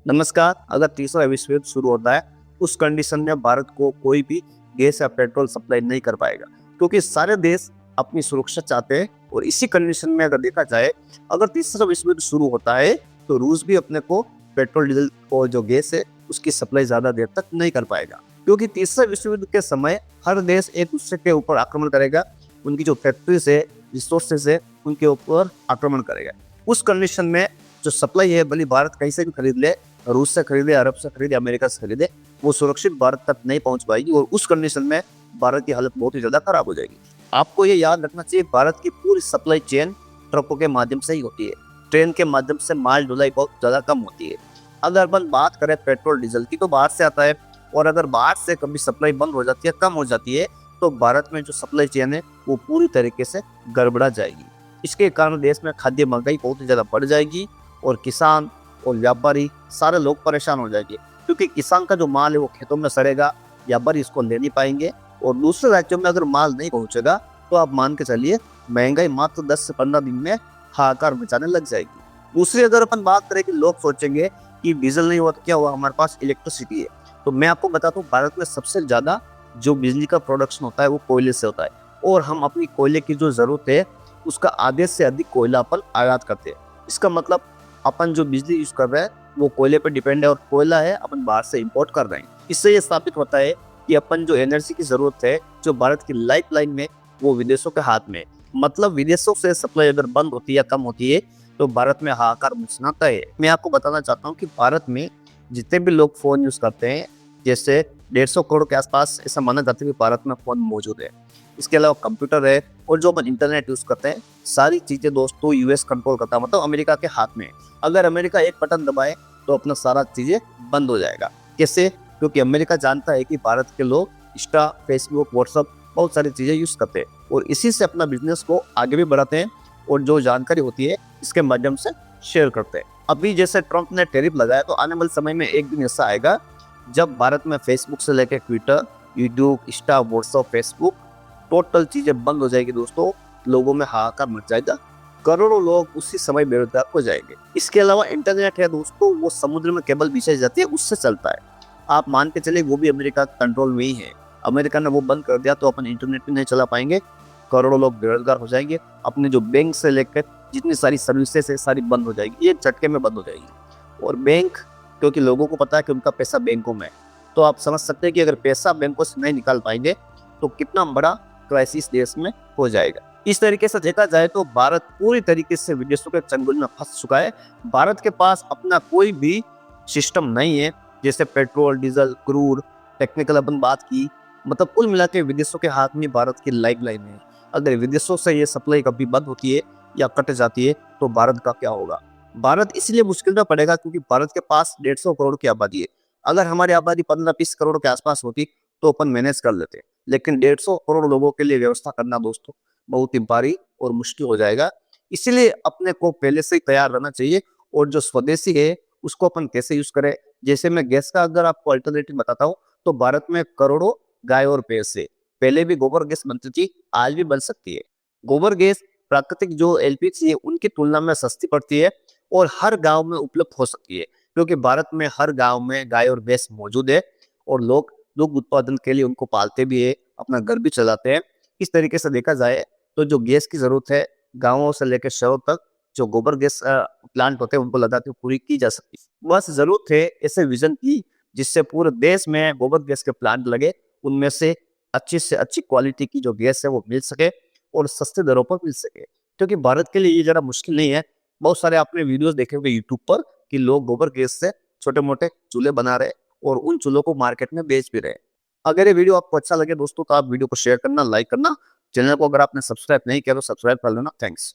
नमस्कार। अगर तीसरा विश्व युद्ध शुरू होता है, उस कंडीशन में भारत को कोई भी गैस या पेट्रोल सप्लाई नहीं कर पाएगा, क्योंकि सारे देश अपनी सुरक्षा चाहते हैं। और इसी कंडीशन में अगर देखा जाए, अगर तीसरा विश्व युद्ध शुरू होता है तो रूस भी अपने को पेट्रोल डीजल और जो गैस है उसकी सप्लाई ज्यादा देर तक नहीं कर पाएगा, क्योंकि तीसरे विश्व युद्ध के समय हर देश एक दूसरे के ऊपर आक्रमण करेगा, उनकी जो फैक्ट्रीज है, रिसोर्सेज है, उनके ऊपर आक्रमण करेगा। उस कंडीशन में जो सप्लाई है, भले भारत कहीं से भी खरीद ले, रूस से खरीदे, अरब से खरीदे, अमेरिका से खरीदे, वो सुरक्षित भारत तक नहीं पहुंच पाएगी और उस कंडीशन में भारत की हालत बहुत ही ज्यादा खराब हो जाएगी। आपको ये याद रखना चाहिए, भारत की पूरी सप्लाई चेन ट्रकों के माध्यम से ही होती है। ट्रेन के माध्यम से माल ढुलाई बहुत ज्यादा कम होती है। अगर अपन बात करें पेट्रोल डीजल की, तो बाहर से आता है, और अगर बाहर से कभी सप्लाई बंद हो जाती है, कम हो जाती है, तो भारत में जो सप्लाई चेन है वो पूरी तरीके से गड़बड़ा जाएगी। इसके कारण देश में खाद्य महंगाई बहुत ही ज्यादा बढ़ जाएगी और किसान और व्यापारी सारे लोग परेशान हो जाएंगे, क्योंकि किसान का जो माल है वो खेतों में सड़ेगा, व्यापारी इसको ले नहीं पाएंगे, और दूसरे राज्यों में अगर माल नहीं पहुंचेगा तो आप मान के चलिए महंगाई मात्र 10 से 15 दिन में हाहाकार मचाने लग जाएगी। दूसरी अगर अपन बात करें कि लोग सोचेंगे कि डीजल नहीं हुआ तो क्या हुआ, हमारे पास इलेक्ट्रिसिटी है, तो मैं आपको बताता हूँ, भारत में सबसे ज्यादा जो बिजली का प्रोडक्शन होता है वो कोयले से होता है, और हम अपनी कोयले की जो जरूरत है उसका आधे से अधिक कोयला अपन आयात करते हैं। इसका मतलब अपन जो बिजली यूज कर रहे हैं वो कोयले पर डिपेंड है, और कोयला है अपन बाहर से इंपोर्ट कर रहे हैं। इससे ये साबित होता है कि अपन जो एनर्जी की जरूरत है, जो भारत की लाइफलाइन में, वो विदेशों के हाथ में। मतलब विदेशों से सप्लाई अगर बंद होती है या कम होती है तो भारत में हाहाकार मचनाता है। मैं आपको बताना चाहता हूँ कि भारत में जितने भी लोग फोन यूज करते हैं, जैसे 150 करोड़ के आसपास ऐसा माना जाता है कि भारत में फोन मौजूद है। इसके अलावा कंप्यूटर है, और जो अपन इंटरनेट यूज करते हैं, सारी चीजें दोस्तों यूएस कंट्रोल करता है, मतलब अमेरिका के हाथ में। अगर अमेरिका एक बटन दबाए तो अपना सारा चीजें बंद हो जाएगा। कैसे? क्योंकि अमेरिका जानता है कि भारत के लोग इंस्टा, फेसबुक, व्हाट्सअप बहुत सारी चीजें यूज करते हैं, और इसी से अपना बिजनेस को आगे भी बढ़ाते हैं, और जो जानकारी होती है इसके माध्यम से शेयर करते हैं। अभी जैसे ट्रंप ने टैरिफ लगाया, तो आने वाले समय में एक दिन ऐसा आएगा जब भारत में फेसबुक से लेकर Twitter, YouTube, Insta, WhatsApp, Facebook, total चीजें बंद हो जाएगी दोस्तों। लोगों में हाहाकार मच जाएगा, करोड़ों लोग उसी समय बेरोजगार हो जाएंगे। इसके अलावा इंटरनेट है दोस्तों, वो समुद्र में केबल बिछाई जाती है, उससे चलता है। आप मान के चलिए वो भी अमेरिका कंट्रोल में ही है। अमेरिका ने वो बंद कर दिया तो अपन इंटरनेट भी नहीं चला पाएंगे, करोड़ों लोग बेरोजगार हो जाएंगे। अपने जो बैंक से लेकर जितनी सारी सर्विसेज है सारी बंद हो जाएगी, ये झटके में बंद हो जाएगी। और बैंक, क्योंकि लोगों को पता है कि उनका पैसा बैंकों में है, तो आप समझ सकते हैं कि अगर पैसा बैंकों से नहीं निकाल पाएंगे तो कितना बड़ा क्राइसिस देश में हो जाएगा। इस तरीके से देखा जाए तो भारत पूरी तरीके से विदेशों के चंगुल में फंस चुका है। भारत के पास अपना कोई भी सिस्टम नहीं है, जैसे पेट्रोल, डीजल, क्रूड, टेक्निकल अपन बात की, मतलब कुल मिला के विदेशों के हाथ में भारत की लाइफलाइन है। अगर विदेशों से ये सप्लाई कभी बंद होती है या कट जाती है तो भारत का क्या होगा? भारत इसलिए मुश्किल में पड़ेगा क्योंकि भारत के पास 150 करोड़ की आबादी है। अगर हमारी आबादी 15-20 करोड़ के आसपास होती तो अपन मैनेज कर लेते, लेकिन 150 करोड़ लोगों के लिए व्यवस्था करना दोस्तों बहुत ही भारी और मुश्किल हो जाएगा। इसीलिए अपने को पहले से ही तैयार रहना चाहिए, और जो स्वदेशी है उसको अपन कैसे यूज करें। जैसे मैं गैस का अगर आपको अल्टरनेटिव बताता हूँ, तो भारत में करोड़ों गाय और भैंस से पहले भी गोबर गैस बनती थी, आज भी बन सकती है। गोबर गैस प्राकृतिक जो एलपीजी है उनकी तुलना में सस्ती पड़ती है, और हर गांव में उपलब्ध हो सकती है, क्योंकि भारत में हर गांव में गाय और भैंस मौजूद है, और लोग दुग्ध उत्पादन के लिए उनको पालते भी है, अपना घर भी चलाते हैं। इस तरीके से देखा जाए तो जो गैस की जरूरत है गांवों से लेकर शहरों तक, जो गोबर गैस प्लांट होते हैं उनको लगाते हुए पूरी की जा सकती है। बस जरूरत है ऐसे विजन की जिससे पूरे देश में गोबर गैस के प्लांट लगे, उनमें से अच्छी क्वालिटी की जो गैस है वो मिल सके और सस्ते दरों पर मिल सके। क्योंकि भारत के लिए ये जरा मुश्किल नहीं है। बहुत सारे आपने वीडियोस देखे होंगे यूट्यूब पर कि लोग गोबर गैस से छोटे मोटे चूल्हे बना रहे हैं और उन चूल्हों को मार्केट में बेच भी रहे हैं। अगर ये वीडियो आपको अच्छा लगे दोस्तों, तो आप वीडियो को शेयर करना, लाइक करना। चैनल को अगर आपने सब्सक्राइब नहीं किया तो सब्सक्राइब कर लेना। थैंक्स।